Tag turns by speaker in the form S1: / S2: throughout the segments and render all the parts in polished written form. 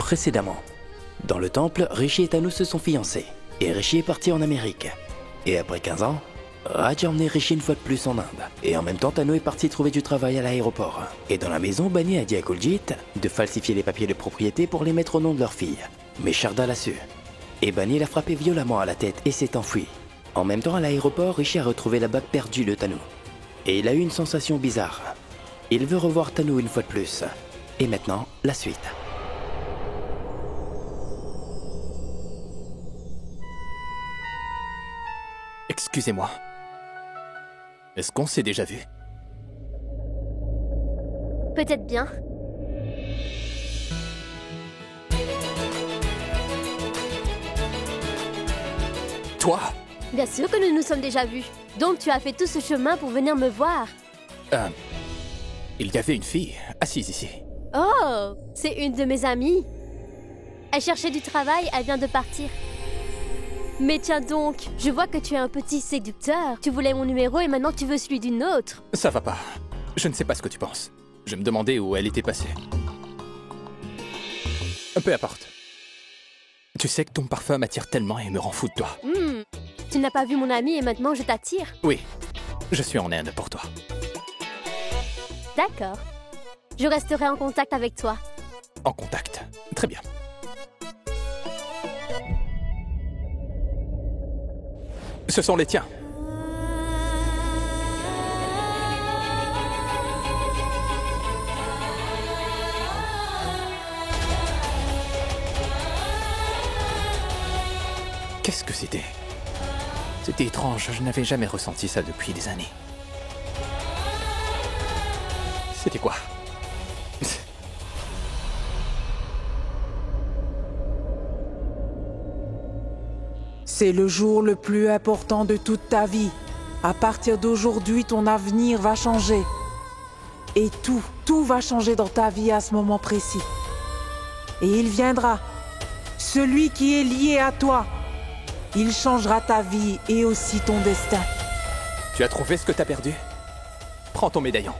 S1: Précédemment, dans le temple, Rishi et Tanu se sont fiancés, et Rishi est parti en Amérique. Et après 15 ans, Raj a emmené Rishi une fois de plus en Inde. Et en même temps, Tanu est parti trouver du travail à l'aéroport. Et dans la maison, Bani a dit à Kuljit de falsifier les papiers de propriété pour les mettre au nom de leur fille. Mais Sharda l'a su. Et Bani l'a frappé violemment à la tête et s'est enfui. En même temps, à l'aéroport, Rishi a retrouvé la bague perdue de Tanu. Et il a eu une sensation bizarre. Il veut revoir Tanu une fois de plus. Et maintenant, la suite.
S2: Excusez-moi. Est-ce qu'on s'est déjà vu?
S3: Peut-être bien.
S2: Toi?
S3: Bien sûr que nous nous sommes déjà vus. Donc tu as fait tout ce chemin pour venir me voir.
S2: Il y avait une fille assise ici.
S3: Oh, c'est une de mes amies. Elle cherchait du travail, elle vient de partir. Mais tiens donc, je vois que tu es un petit séducteur. Tu voulais mon numéro et maintenant tu veux celui d'une autre.
S2: Ça va pas. Je ne sais pas ce que tu penses. Je me demandais où elle était passée. Peu importe. Tu sais que ton parfum m'attire tellement et me rend fou de toi.
S3: Tu n'as pas vu mon ami et maintenant je t'attire.
S2: Oui, je suis en Inde pour toi.
S3: D'accord. Je resterai en contact avec toi.
S2: En contact. Très bien. Ce sont les tiens. Qu'est-ce que c'était? C'était étrange, je n'avais jamais ressenti ça depuis des années. C'était quoi?
S4: C'est le jour le plus important de toute ta vie. À partir d'aujourd'hui, ton avenir va changer. Et tout va changer dans ta vie à ce moment précis. Et il viendra. Celui qui est lié à toi. Il changera ta vie et aussi ton destin.
S2: Tu as trouvé ce que t'as perdu? Prends ton médaillon.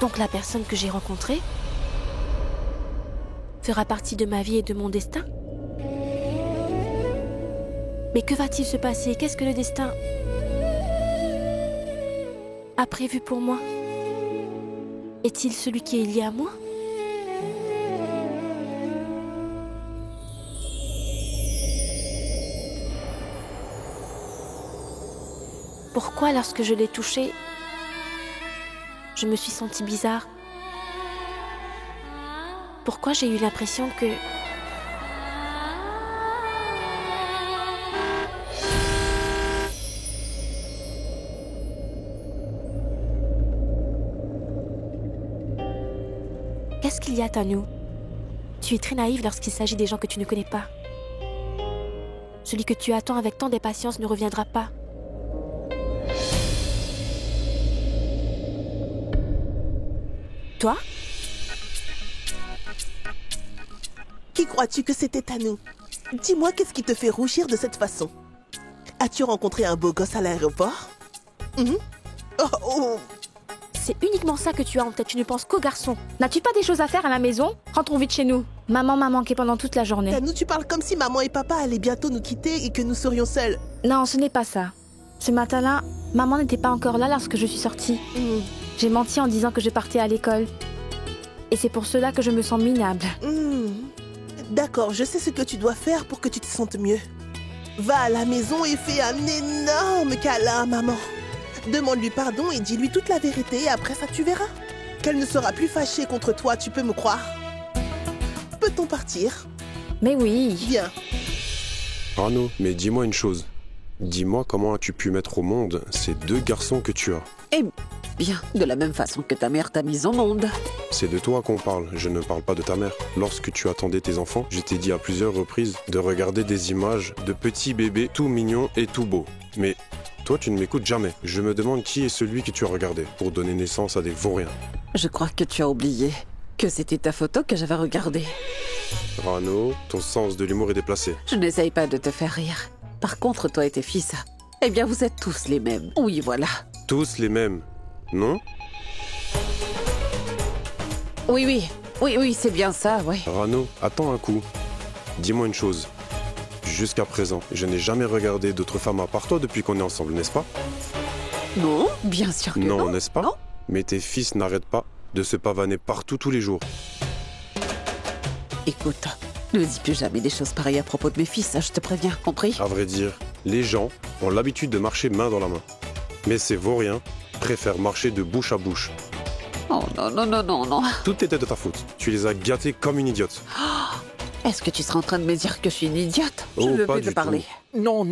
S5: Donc la personne que j'ai rencontrée fera partie de ma vie et de mon destin? Mais que va-t-il se passer? Qu'est-ce que le destin a prévu pour moi? Est-il celui qui est lié à moi? Pourquoi lorsque je l'ai touché, je me suis sentie bizarre? Pourquoi j'ai eu l'impression que... Qu'est-ce qu'il y a, Tanu? Tu es très naïve lorsqu'il s'agit des gens que tu ne connais pas. Celui que tu attends avec tant d'impatience ne reviendra pas.
S6: Toi? Qui crois-tu que c'était Tanu? Dis-moi, qu'est-ce qui te fait rougir de cette façon? As-tu rencontré un beau gosse à l'aéroport? Oh.
S5: C'est uniquement ça que tu as en tête, tu ne penses qu'aux garçons. N'as-tu pas des choses à faire à la maison? Rentrons vite chez nous. Maman m'a manqué pendant toute la journée.
S6: Tanu, tu parles comme si maman et papa allaient bientôt nous quitter et que nous serions seuls.
S5: Non, ce n'est pas ça. Ce matin-là, maman n'était pas encore là lorsque je suis sortie. J'ai menti en disant que je partais à l'école. Et c'est pour cela que je me sens minable.
S6: D'accord, je sais ce que tu dois faire pour que tu te sentes mieux. Va à la maison et fais un énorme câlin à maman. Demande-lui pardon et dis-lui toute la vérité et après ça tu verras. Qu'elle ne sera plus fâchée contre toi, tu peux me croire. Peut-on partir?
S5: Mais oui.
S6: Bien.
S7: Arnaud, mais dis-moi une chose. Dis-moi comment as-tu pu mettre au monde ces deux garçons que tu as?
S8: bien, de la même façon que ta mère t'a mise au monde.
S7: C'est de toi qu'on parle, je ne parle pas de ta mère. Lorsque tu attendais tes enfants, je t'ai dit à plusieurs reprises de regarder des images de petits bébés tout mignons et tout beaux. Mais toi, tu ne m'écoutes jamais. Je me demande qui est celui que tu as regardé pour donner naissance à des vauriens.
S8: Je crois que tu as oublié que c'était ta photo que j'avais regardée.
S7: Rano, ton sens de l'humour est déplacé.
S8: Je n'essaye pas de te faire rire. Par contre, toi et tes fils, eh bien, vous êtes tous les mêmes. Oui, voilà.
S7: Tous les mêmes, non?
S8: Oui, c'est bien ça, ouais.
S7: Rano, attends un coup. Dis-moi une chose. Jusqu'à présent, je n'ai jamais regardé d'autres femmes à part toi depuis qu'on est ensemble, n'est-ce pas?
S8: Non, bien sûr que non.
S7: Non, n'est-ce pas?
S8: Non.
S7: Mais tes fils n'arrêtent pas de se pavaner partout tous les jours.
S8: Écoute, ne dis plus jamais des choses pareilles à propos de mes fils, je te préviens, compris?
S7: À vrai dire, les gens ont l'habitude de marcher main dans la main. Mais ces vauriens préfèrent marcher de bouche à bouche.
S8: Oh non.
S7: Tout était de ta faute. Tu les as gâtés comme une idiote.
S8: Est-ce que tu seras en train de me dire que je suis une idiote? Je
S7: Oh,
S8: ne veux
S7: pas
S8: plus
S7: du
S8: te parler.
S2: Non.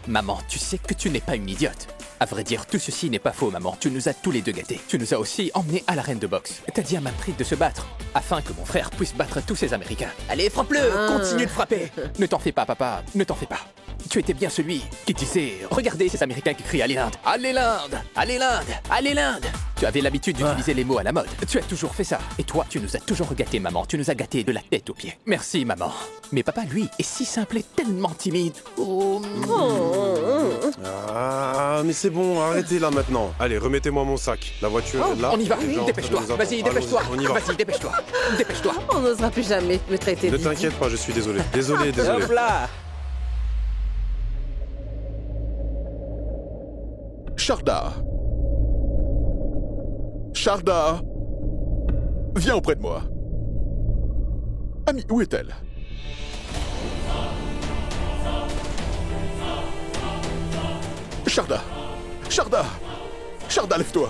S2: Maman, tu sais que tu n'es pas une idiote. À vrai dire, tout ceci n'est pas faux, maman. Tu nous as tous les deux gâtés. Tu nous as aussi emmenés à l'arène de boxe. T'as dit à Manfred de se battre, afin que mon frère puisse battre tous ces Américains. Allez, frappe-le! Continue de frapper! Ne t'en fais pas, papa. Ne t'en fais pas. Tu étais bien celui qui disait « Regardez ces Américains qui crient « Allez l'Inde! Allez l'Inde! Allez l'Inde! Allez l'Inde !» Tu avais l'habitude d'utiliser les mots à la mode. Tu as toujours fait ça. Et toi, tu nous as toujours gâtés, maman. Tu nous as gâtés de la tête aux pieds. Merci, maman. Mais papa, lui, est si simple et tellement timide.
S7: Ah, mais c'est bon, arrêtez là maintenant. Allez, remettez-moi mon sac. La voiture est là.
S2: On y va.
S7: Les gens
S2: Dépêche-toi.
S7: nous attendent.
S2: Vas-y, dépêche-toi.
S7: On y va.
S2: Vas-y, dépêche-toi. Dépêche-toi.
S8: On n'osera plus jamais me traiter de
S7: Ne t'inquiète pas, je suis désolé. Désolé.
S2: Hop là.
S9: Sharda, viens auprès de moi. Ami, où est-elle? Sharda, lève-toi.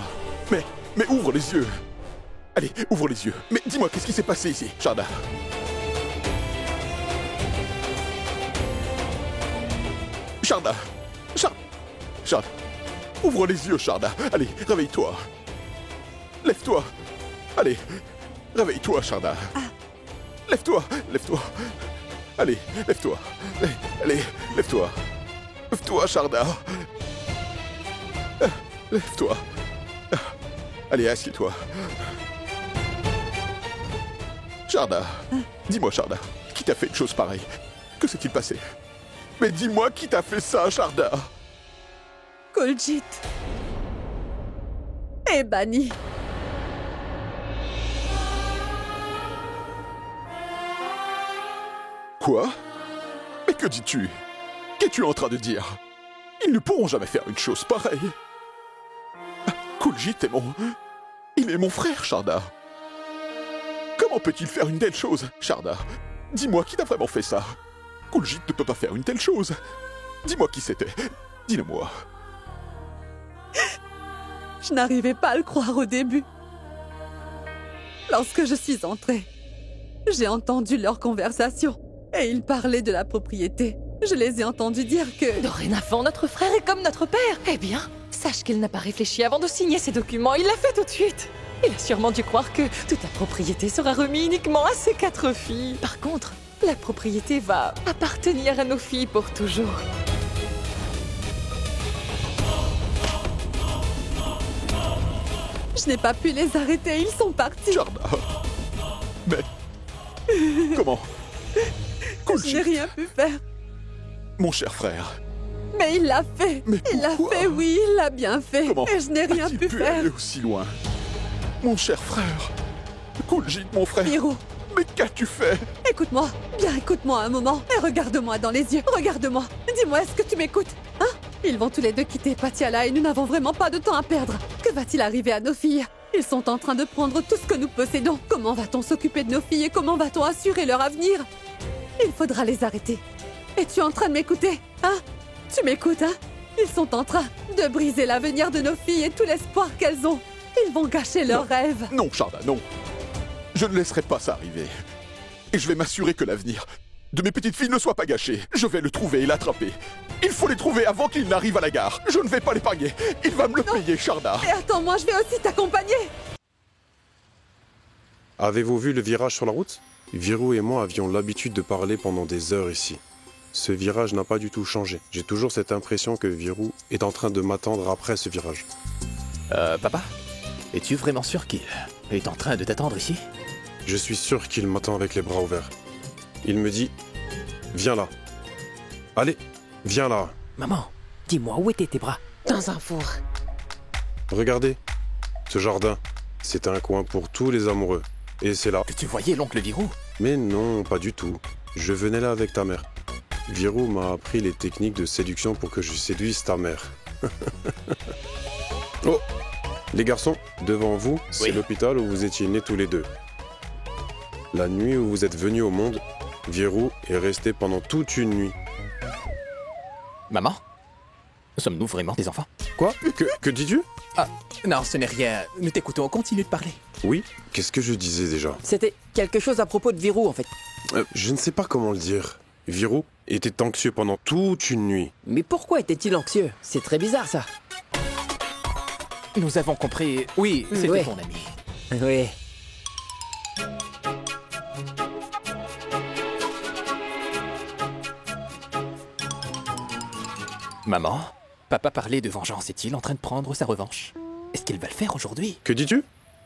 S9: Mais ouvre les yeux. Allez, ouvre les yeux. Mais dis-moi, qu'est-ce qui s'est passé ici, Sharda? Sharda, ouvre les yeux, Sharda. Allez, réveille-toi. Lève-toi. Allez, réveille-toi, Sharda. Lève-toi. Allez, lève-toi. Allez, lève-toi. Lève-toi, Sharda. Lève-toi. Allez, assieds-toi. Sharda, dis-moi, Sharda, qui t'a fait une chose pareille? Que s'est-il passé? Mais dis-moi qui t'a fait ça, Sharda?
S10: Kuljit est banni.
S9: Quoi? Mais que dis-tu? Qu'es-tu en train de dire? Ils ne pourront jamais faire une chose pareille. Kuljit est Il est mon frère, Sharda. Comment peut-il faire une telle chose, Sharda? Dis-moi qui t'a vraiment fait ça? Kuljit ne peut pas faire une telle chose. Dis-moi qui c'était. Dis-le-moi.
S10: Je n'arrivais pas à le croire au début. Lorsque je suis entrée, j'ai entendu leur conversation et ils parlaient de la propriété. Je les ai entendus dire que...
S11: Dorénavant, notre frère est comme notre père. Eh bien, sache qu'il n'a pas réfléchi avant de signer ces documents. Il l'a fait tout de suite. Il a sûrement dû croire que toute la propriété sera remise uniquement à ses 4 filles. Par contre, la propriété va appartenir à nos filles pour toujours.
S10: Je n'ai pas pu les arrêter, ils sont partis.
S9: Sharda. Mais... Comment?
S10: Je n'ai rien pu faire.
S9: Mon cher frère.
S10: Mais il l'a fait.
S9: Mais
S10: il l'a fait, oui, il l'a bien fait.
S9: Comment
S10: et je n'ai rien pu faire.
S9: Aller aussi loin? Mon cher frère. Kuljit, mon frère.
S10: Hiro.
S9: Mais qu'as-tu fait?
S10: Écoute-moi, bien écoute-moi un moment et regarde-moi dans les yeux. Regarde-moi. Dis-moi, est-ce que tu m'écoutes? Hein? Ils vont tous les deux quitter Patiala et nous n'avons vraiment pas de temps à perdre. Que va-t-il arriver à nos filles? Ils sont en train de prendre tout ce que nous possédons. Comment va-t-on s'occuper de nos filles et comment va-t-on assurer leur avenir? Il faudra les arrêter. Es-tu en train de m'écouter? Hein? Tu m'écoutes, hein? Ils sont en train de briser l'avenir de nos filles et tout l'espoir qu'elles ont. Ils vont gâcher leurs rêves.
S9: Non, Sharda, non. Je ne laisserai pas ça arriver. Et je vais m'assurer que l'avenir de mes petites filles ne soit pas gâché. Je vais le trouver et l'attraper. Il faut les trouver avant qu'il n'arrive à la gare. Je ne vais pas l'épargner. Il va me le payer, Sharda.
S10: Et attends-moi, je vais aussi t'accompagner.
S7: Avez-vous vu le virage sur la route? Virou et moi avions l'habitude de parler pendant des heures ici. Ce virage n'a pas du tout changé. J'ai toujours cette impression que Virou est en train de m'attendre après ce virage.
S2: Papa? Es-tu vraiment sûr qu'il est en train de t'attendre ici?
S7: Je suis sûr qu'il m'attend avec les bras ouverts. Il me dit « Viens là. Allez, viens là.
S1: Maman, dis-moi, où étaient tes bras?
S8: Dans un four.
S7: Regardez, ce jardin, c'est un coin pour tous les amoureux. Et c'est là. »
S2: Que tu voyais l'oncle Virou?
S7: Mais non, pas du tout. Je venais là avec ta mère. Virou m'a appris les techniques de séduction pour que je séduise ta mère. Oh, les garçons, devant vous, c'est l'hôpital où vous étiez nés tous les deux. La nuit où vous êtes venus au monde, Virou est resté pendant toute une nuit.
S2: Maman? Sommes-nous vraiment des enfants?
S7: Quoi? Que dis-tu?
S2: Ah, non, ce n'est rien. Nous t'écoutons, continue de parler.
S7: Oui, qu'est-ce que je disais déjà?
S1: C'était quelque chose à propos de Virou, en fait.
S7: Je ne sais pas comment le dire. Virou était anxieux pendant toute une nuit.
S1: Mais pourquoi était-il anxieux? C'est très bizarre, ça.
S2: Nous avons compris. Oui, c'était ton ami.
S1: Oui.
S2: Maman, papa parlait de vengeance. Est-il en train de prendre sa revanche? Est-ce qu'il va le faire aujourd'hui?
S7: Que dis-tu?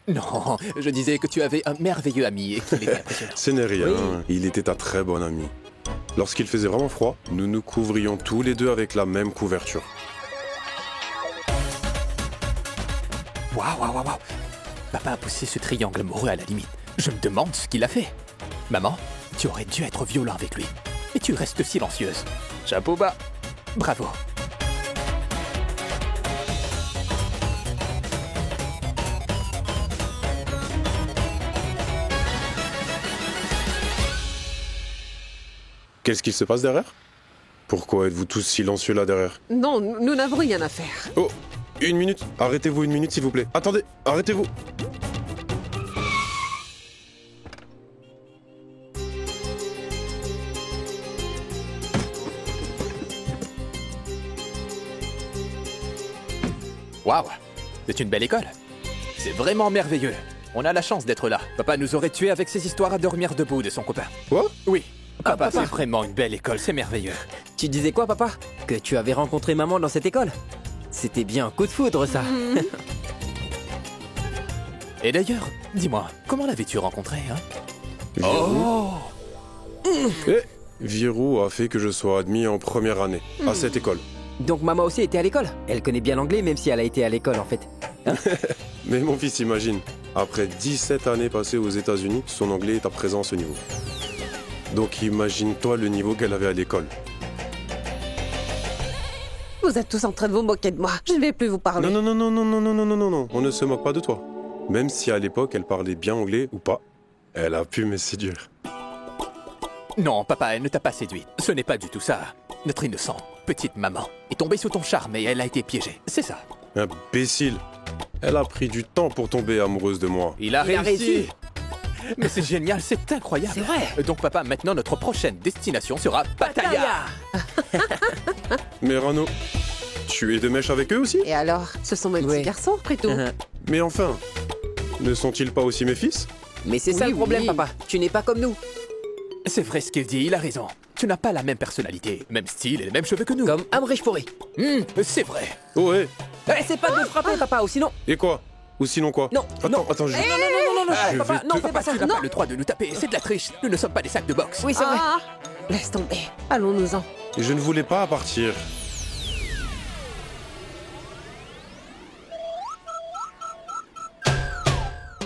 S2: Non, je disais que tu avais un merveilleux ami et qu'il était impressionnant.
S7: Ce n'est rien, il était un très bon ami. Lorsqu'il faisait vraiment froid, nous nous couvrions tous les deux avec la même couverture.
S2: Waouh. Papa a poussé ce triangle amoureux à la limite. Je me demande ce qu'il a fait. Maman, tu aurais dû être violent avec lui. Et tu restes silencieuse. Chapeau bas. Bravo.
S7: Qu'est-ce qu'il se passe derrière? Pourquoi êtes-vous tous silencieux là derrière?
S10: Non, nous n'avons rien à faire.
S7: Oh, une minute. Arrêtez-vous une minute s'il vous plaît. Attendez, arrêtez-vous.
S2: Waouh, c'est une belle école. C'est vraiment merveilleux. On a la chance d'être là. Papa nous aurait tués avec ses histoires à dormir debout de son copain.
S7: Quoi?
S2: Oui. Papa, c'est vraiment une belle école, c'est merveilleux.
S1: Tu disais quoi, papa? Que tu avais rencontré maman dans cette école? C'était bien un coup de foudre, ça.
S2: Et d'ailleurs, dis-moi, comment l'avais-tu rencontré, hein?
S7: Virou. Virou a fait que je sois admis en première année à cette école.
S1: Donc maman aussi était à l'école? Elle connaît bien l'anglais, même si elle a été à l'école, en fait. Hein?
S7: Mais mon fils, imagine, après 17 années passées aux États-Unis, son anglais est à présent à ce niveau. Donc imagine-toi le niveau qu'elle avait à l'école.
S11: Vous êtes tous en train de vous moquer de moi. Je ne vais plus vous parler.
S7: Non, on ne se moque pas de toi. Même si à l'époque elle parlait bien anglais ou pas, elle a pu me séduire.
S2: Non, papa, elle ne t'a pas séduite. Ce n'est pas du tout ça. Notre innocente petite maman est tombée sous ton charme et elle a été piégée. C'est ça.
S7: Imbécile. Elle a pris du temps pour tomber amoureuse de moi.
S2: Il a réussi. Mais c'est génial, c'est incroyable.
S1: C'est vrai.
S2: Donc papa, maintenant notre prochaine destination sera Pattaya.
S7: Mais Rano, tu es de mèche avec eux aussi?
S11: Et alors, ce sont mes petits garçons, après tout.
S7: Mais enfin, ne sont-ils pas aussi mes fils?
S1: Mais c'est ça le problème, papa. Tu n'es pas comme nous.
S2: C'est vrai ce qu'il dit, il a raison. Tu n'as pas la même personnalité, même style et les mêmes cheveux que nous.
S1: Comme Amrish Pourri.
S2: C'est vrai.
S7: Oh ouais.
S1: C'est pas de me frapper, papa, ou sinon...
S7: Et quoi? Ou sinon quoi?
S1: Non,
S7: Attends, je...
S1: papa, non, fais pas ça.
S2: Tu n'as pas le droit de nous taper, c'est de la triche. Nous ne sommes pas des sacs de boxe.
S1: Oui, c'est vrai.
S11: Laisse tomber. Allons-nous-en.
S7: Je ne voulais pas partir.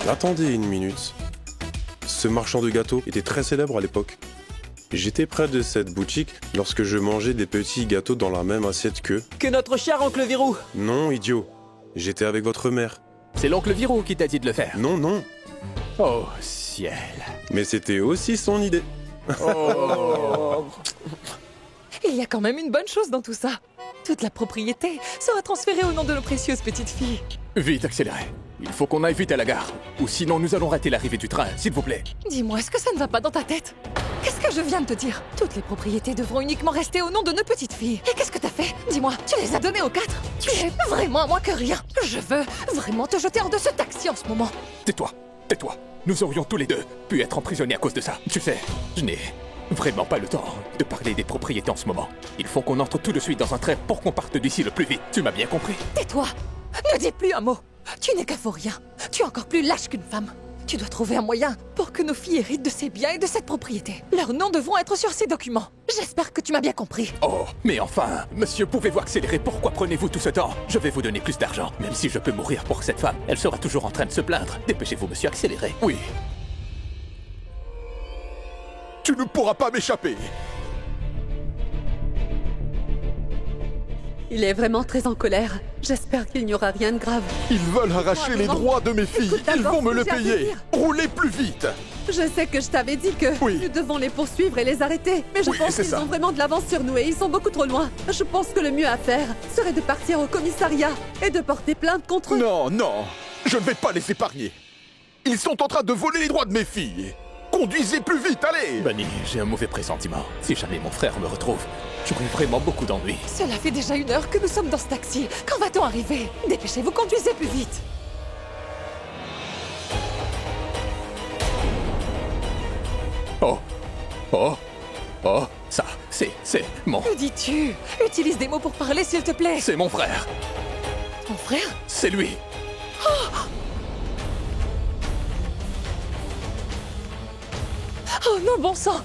S7: Attendez une minute. Ce marchand de gâteaux était très célèbre à l'époque. J'étais près de cette boutique lorsque je mangeais des petits gâteaux dans la même assiette qu'eux.
S1: Que notre cher oncle Virou.
S7: Non, idiot. J'étais avec votre mère.
S2: C'est l'oncle Virou qui t'a dit de le faire.
S7: Non.
S2: Oh, ciel.
S7: Mais c'était aussi son idée.
S11: Il y a quand même une bonne chose dans tout ça. Toute la propriété sera transférée au nom de nos précieuses petites filles.
S2: Vite, accélérez. Il faut qu'on aille vite à la gare. Ou sinon, nous allons rater l'arrivée du train, s'il vous plaît.
S11: Dis-moi, est-ce que ça ne va pas dans ta tête? Qu'est-ce que je viens de te dire? Toutes les propriétés devront uniquement rester au nom de nos petites filles. Et qu'est-ce que t'as fait? Dis-moi, tu les as données aux 4? Tu es vraiment à moins que rien. Je veux vraiment te jeter hors de ce taxi en ce moment.
S2: Tais-toi, tais-toi. Nous aurions tous les deux pu être emprisonnés à cause de ça. Tu sais, je n'ai vraiment pas le temps de parler des propriétés en ce moment. Il faut qu'on entre tout de suite dans un train pour qu'on parte d'ici le plus vite. Tu m'as bien compris?
S11: Tais-toi. Ne dis plus un mot. Tu n'es qu'un vaurien. Tu es encore plus lâche qu'une femme. Tu dois trouver un moyen pour que nos filles héritent de ces biens et de cette propriété. Leurs noms devront être sur ces documents. J'espère que tu m'as bien compris.
S2: Oh, mais enfin, monsieur, pouvez-vous accélérer? Pourquoi prenez-vous tout ce temps? Je vais vous donner plus d'argent. Même si je peux mourir pour cette femme, elle sera toujours en train de se plaindre. Dépêchez-vous, monsieur, accélérez. Oui.
S9: Tu ne pourras pas m'échapper.
S10: Il est vraiment très en colère. J'espère qu'il n'y aura rien de grave.
S9: Ils veulent arracher les droits de mes filles. Ils vont me le payer. Roulez plus vite.
S10: Je sais que je t'avais dit que nous devons les poursuivre et les arrêter. Mais je pense qu'ils ont vraiment de l'avance sur nous et ils sont beaucoup trop loin. Je pense que le mieux à faire serait de partir au commissariat et de porter plainte contre eux.
S9: Non, non. Je ne vais pas les épargner. Ils sont en train de voler les droits de mes filles. Conduisez plus vite, allez!
S2: Bunny, j'ai un mauvais pressentiment. Si jamais mon frère me retrouve, j'aurai vraiment beaucoup d'ennuis.
S11: Cela fait déjà 1 heure que nous sommes dans ce taxi. Quand va-t-on arriver? Dépêchez-vous, conduisez plus vite.
S2: Oh! Oh! Oh! Ça, c'est mon...
S11: Que dis-tu? Utilise des mots pour parler, s'il te plaît.
S2: C'est mon frère.
S11: Ton frère?
S2: C'est lui.
S11: Oh! Oh non, bon sang!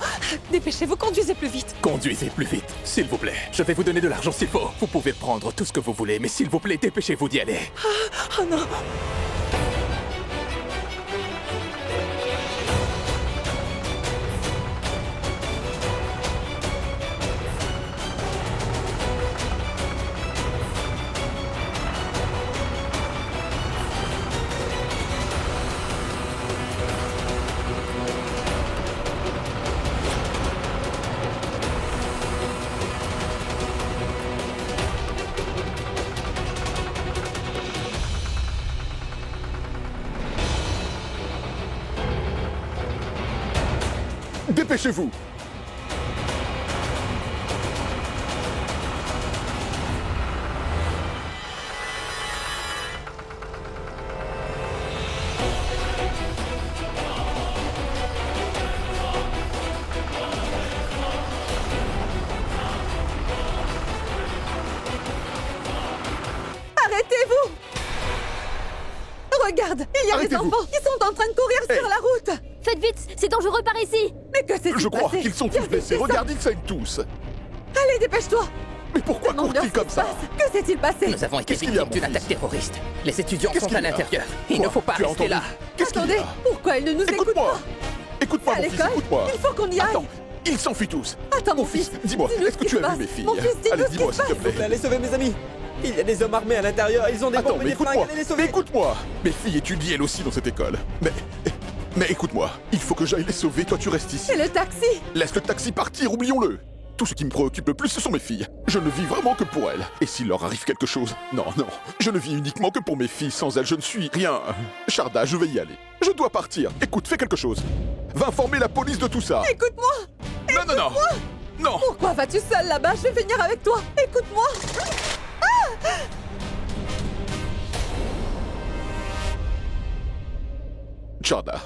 S11: Dépêchez-vous, conduisez plus vite!
S2: Conduisez plus vite, s'il vous plaît. Je vais vous donner de l'argent s'il faut. Vous pouvez prendre tout ce que vous voulez, mais s'il vous plaît, dépêchez-vous d'y aller.
S11: Oh non!
S9: Dépêchez-vous!
S10: Arrêtez-vous! Regarde, il y a des enfants qui sont en train de courir sur la route!
S3: Faites vite, c'est dangereux par ici!
S10: Mais que s'est-il passé?
S9: Je crois qu'ils sont tous blessés. Regarde, ils saignent tous.
S10: Allez, dépêche-toi!
S9: Mais pourquoi courent-ils comme ça?
S10: Que s'est-il passé?
S2: Nous avons été victimes d'une attaque terroriste. Les étudiants sont à l'intérieur. Il ne faut pas rester là.
S10: Attendez, pourquoi ils ne nous écoutent pas?
S9: Écoute-moi, mon fils, écoute-moi.
S10: Il faut qu'on y aille.
S9: Attends, ils s'enfuient tous.
S10: Attends, mon fils,
S9: dis-moi, est-ce que tu as vu mes filles? Allez, dis-moi, s'il te plaît.
S12: Allez sauver mes amis. Il y a des hommes armés à l'intérieur, ils ont des bombes et des flingues, allez les sauver.
S9: Écoute-moi. Mes filles étudient elles aussi dans cette école. Mais écoute-moi, il faut que j'aille les sauver, toi tu restes ici.
S10: Et le taxi?
S9: Laisse le taxi partir, oublions-le. Tout ce qui me préoccupe le plus, ce sont mes filles. Je ne vis vraiment que pour elles. Et s'il leur arrive quelque chose... Non, non, je ne vis uniquement que pour mes filles. Sans elles, je ne suis rien. Sharda, je vais y aller. Je dois partir. Écoute, fais quelque chose. Va informer la police de tout ça.
S10: Écoute-moi.
S9: Non, non, non. Non.
S10: Pourquoi vas-tu seule là-bas? Je vais venir avec toi. Écoute-moi. Ah!
S9: Sharda,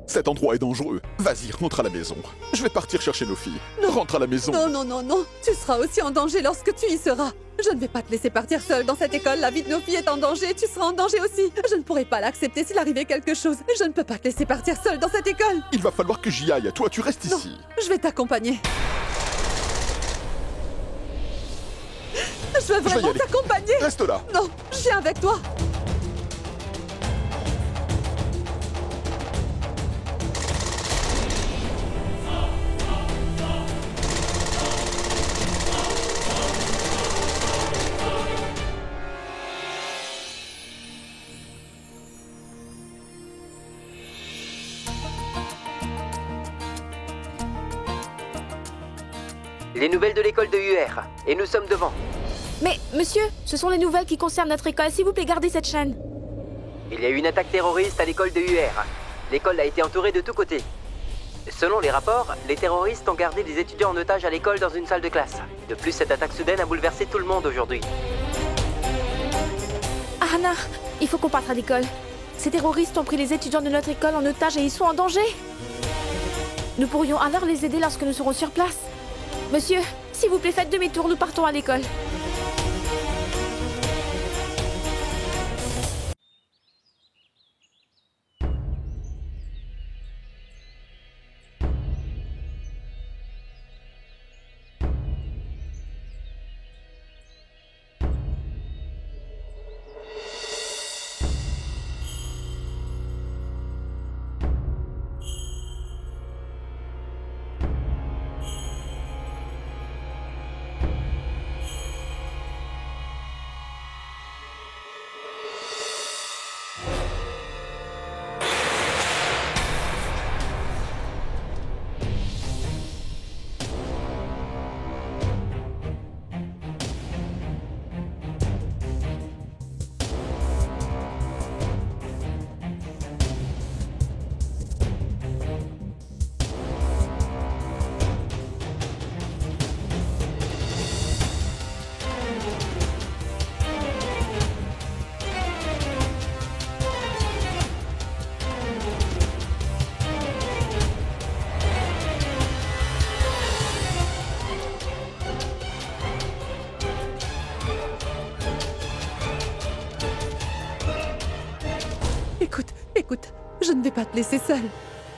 S9: cet endroit est dangereux. Vas-y, rentre à la maison. Je vais partir chercher nos filles. Rentre à la maison.
S10: Non, non, non, non. Tu seras aussi en danger lorsque tu y seras. Je ne vais pas te laisser partir seule dans cette école. La vie de nos filles est en danger. Tu seras en danger aussi. Je ne pourrai pas l'accepter s'il arrivait quelque chose. Je ne peux pas te laisser partir seule dans cette école.
S9: Il va falloir que j'y aille. Toi, tu restes ici.
S10: Je vais t'accompagner. Je veux vraiment t'accompagner.
S9: Reste là.
S10: Non, je viens avec toi.
S13: Les nouvelles de l'école de UR. Et nous sommes devant.
S5: Mais, monsieur, ce sont les nouvelles qui concernent notre école. S'il vous plaît, gardez cette chaîne.
S13: Il y a eu une attaque terroriste à l'école de UR. L'école a été entourée de tous côtés. Selon les rapports, les terroristes ont gardé des étudiants en otage à l'école dans une salle de classe. De plus, cette attaque soudaine a bouleversé tout le monde aujourd'hui.
S5: Hannah, il faut qu'on parte à l'école. Ces terroristes ont pris les étudiants de notre école en otage et ils sont en danger. Nous pourrions alors les aider lorsque nous serons sur place. Monsieur, s'il vous plaît, faites demi-tour, nous partons à l'école.
S10: Écoute, je ne vais pas te laisser seule.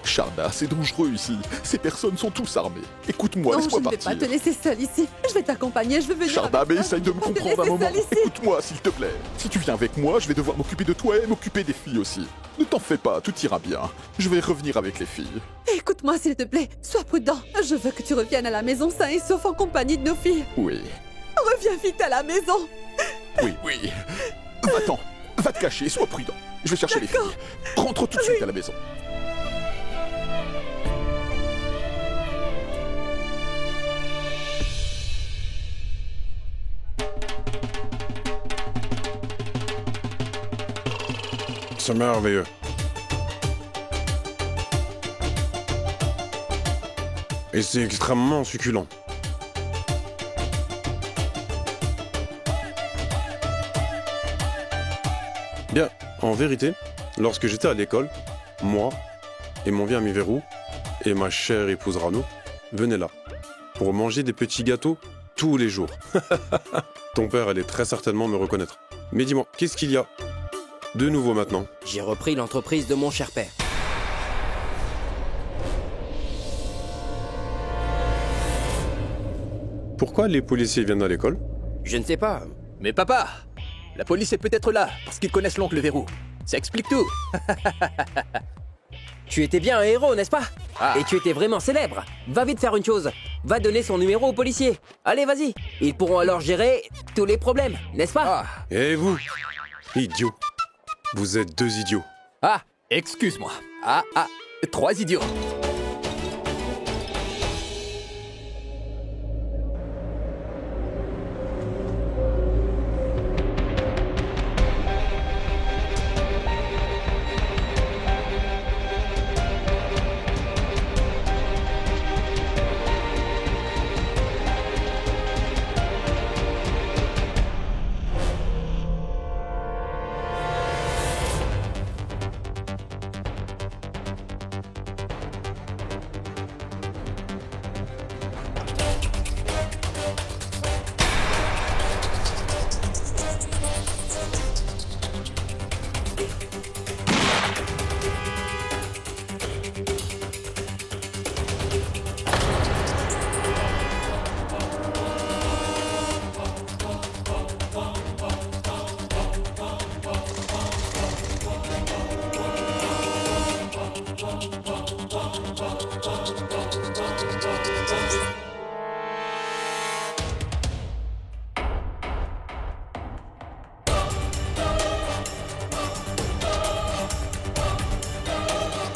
S9: Sharda, c'est dangereux ici. Ces personnes sont tous armées. Écoute-moi, laisse-moi partir.
S10: Non, je ne vais pas te laisser seule ici. Je vais t'accompagner, je veux venir.
S9: Sharda, mais essaye de me comprendre un moment. Écoute-moi, s'il te plaît. Si tu viens avec moi, je vais devoir m'occuper de toi et m'occuper des filles aussi. Ne t'en fais pas, tout ira bien. Je vais revenir avec les filles.
S10: Écoute-moi, s'il te plaît. Sois prudent. Je veux que tu reviennes à la maison sain et sauf en compagnie de nos filles.
S9: Oui.
S10: Reviens vite à la maison.
S9: Oui. Va-t'en. Va te cacher, sois prudent. Je vais chercher les filles. Rentre tout de suite à la maison.
S7: C'est merveilleux. Et c'est extrêmement succulent. Bien, en vérité, lorsque j'étais à l'école, moi et mon vieux ami Verrou et ma chère épouse Rano venaient là pour manger des petits gâteaux tous les jours. Ton père allait très certainement me reconnaître. Mais dis-moi, qu'est-ce qu'il y a de nouveau maintenant?
S14: J'ai repris l'entreprise de mon cher père.
S7: Pourquoi les policiers viennent à l'école?
S14: Je ne sais pas.
S2: Mais papa, la police est peut-être là, parce qu'ils connaissent l'oncle Verrou. Ça explique tout.
S14: Tu étais bien un héros, n'est-ce pas? Et tu étais vraiment célèbre. Va vite faire une chose. Va donner son numéro aux policiers. Allez, vas-y. Ils pourront alors gérer tous les problèmes, n'est-ce pas?
S7: Et vous? Idiots. Vous êtes deux idiots.
S2: Ah, excuse-moi. Trois idiots.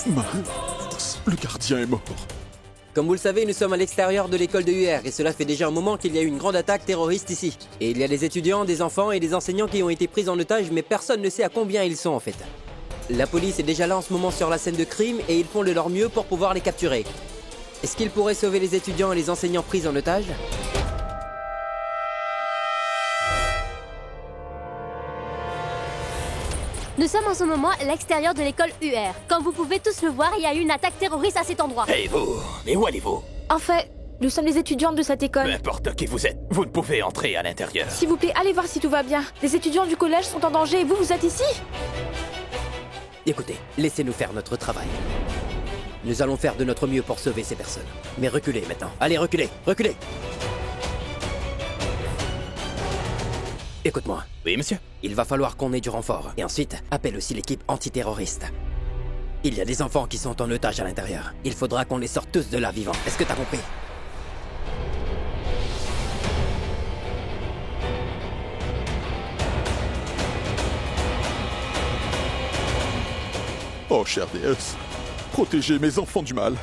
S9: Mince, le gardien est mort.
S14: Comme vous le savez, nous sommes à l'extérieur de l'école de UR et cela fait déjà un moment qu'il y a eu une grande attaque terroriste ici. Et il y a des étudiants, des enfants et des enseignants qui ont été pris en otage, mais personne ne sait à combien ils sont en fait. La police est déjà là en ce moment sur la scène de crime et ils font de leur mieux pour pouvoir les capturer. Est-ce qu'ils pourraient sauver les étudiants et les enseignants pris en otage?
S3: Nous sommes en ce moment à l'extérieur de l'école UR. Comme vous pouvez tous le voir, il y a eu une attaque terroriste à cet endroit.
S2: Hey vous, mais où allez-vous?
S5: En fait, nous sommes les étudiantes de cette école.
S2: Peu importe qui vous êtes, vous ne pouvez entrer à l'intérieur.
S5: S'il vous plaît, allez voir si tout va bien. Les étudiants du collège sont en danger et vous, vous êtes ici?
S14: Écoutez, laissez-nous faire notre travail. Nous allons faire de notre mieux pour sauver ces personnes. Mais reculez maintenant. Allez, reculez, reculez. Écoute-moi.
S2: Oui, monsieur.
S14: Il va falloir qu'on ait du renfort. Et ensuite, appelle aussi l'équipe antiterroriste. Il y a des enfants qui sont en otage à l'intérieur. Il faudra qu'on les sorte tous de là vivants. Est-ce que t'as compris?
S9: Oh, cher déesse, protégez mes enfants du mal.